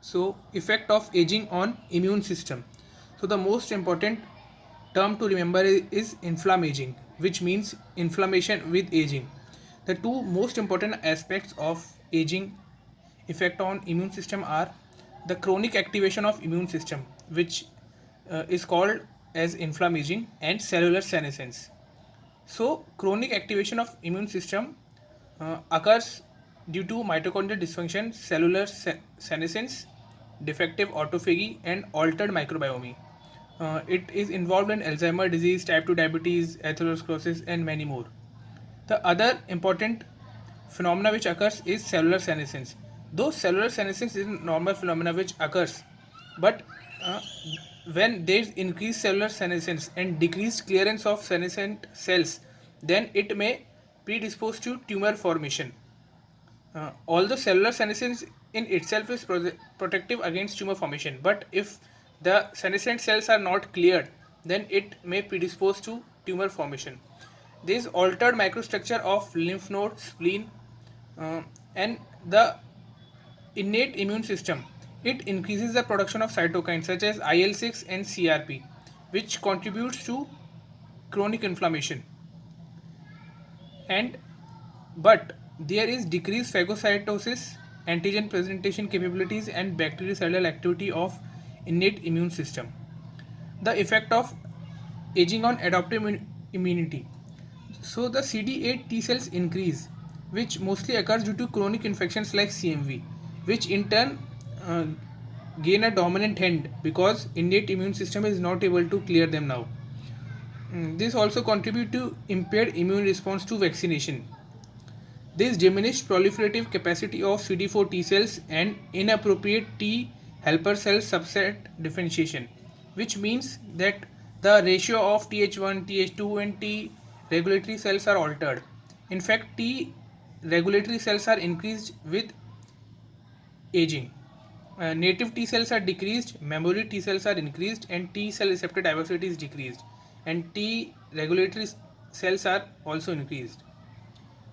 So, effect of aging on immune system. So, the most important term to remember is inflammaging, which means inflammation with aging. The two most important aspects of aging effect on immune system are the chronic activation of immune system, which is called as inflammaging, and cellular senescence. So, chronic activation of immune system occurs due to mitochondrial dysfunction, cellular senescence, defective autophagy, and altered microbiome. It is involved in Alzheimer's disease, type 2 diabetes, atherosclerosis, and many more. The other important phenomena which occurs is cellular senescence. Though cellular senescence is a normal phenomena which occurs, but uh, when there is increased cellular senescence and decreased clearance of senescent cells, then it may predispose to tumor formation. Although cellular senescence in itself is protective against tumor formation, but if the senescent cells are not cleared, then it may predispose to tumor formation. There is altered microstructure of lymph node, spleen, uh, and the innate immune system. It increases the production of cytokines such as IL-6 and CRP, which contributes to chronic inflammation. And but there is decreased phagocytosis, antigen presentation capabilities, and bactericidal activity of innate immune system. The effect of aging on adaptive immunity. So the CD8 T cells increase, which mostly occurs due to chronic infections like CMV, which in turn uh, gain a dominant hand because innate immune system is not able to clear them now. This also contribute to impaired immune response to vaccination. This diminished proliferative capacity of CD4 T cells and inappropriate T helper cell subset differentiation, which means that the ratio of Th1, Th2, and T regulatory cells are altered. In fact, T regulatory cells are increased with aging. Native T cells are decreased, memory T cells are increased, and T cell receptor diversity is decreased, and T regulatory cells are also increased.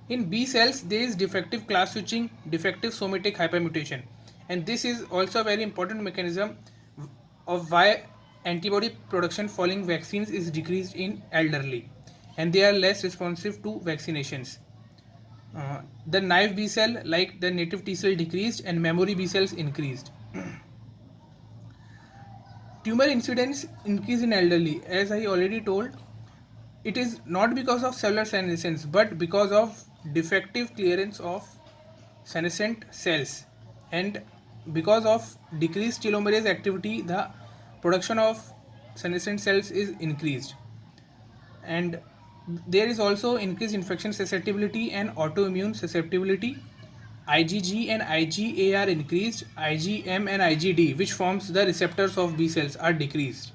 In B cells, there is defective class switching, defective somatic hypermutation, and this is also a very important mechanism of why antibody production following vaccines is decreased in elderly, and they are less responsive to vaccinations. The naive B cell, like the native T cell, decreased, and memory B cells increased. Tumor incidence increase in elderly, as I already told. It is not because of cellular senescence, but because of defective clearance of senescent cells, and because of decreased telomerase activity, the production of senescent cells is increased, and there is also increased infection susceptibility and autoimmune susceptibility. IgG and IgA are increased. IgM and IgD, which forms the receptors of B cells, are decreased.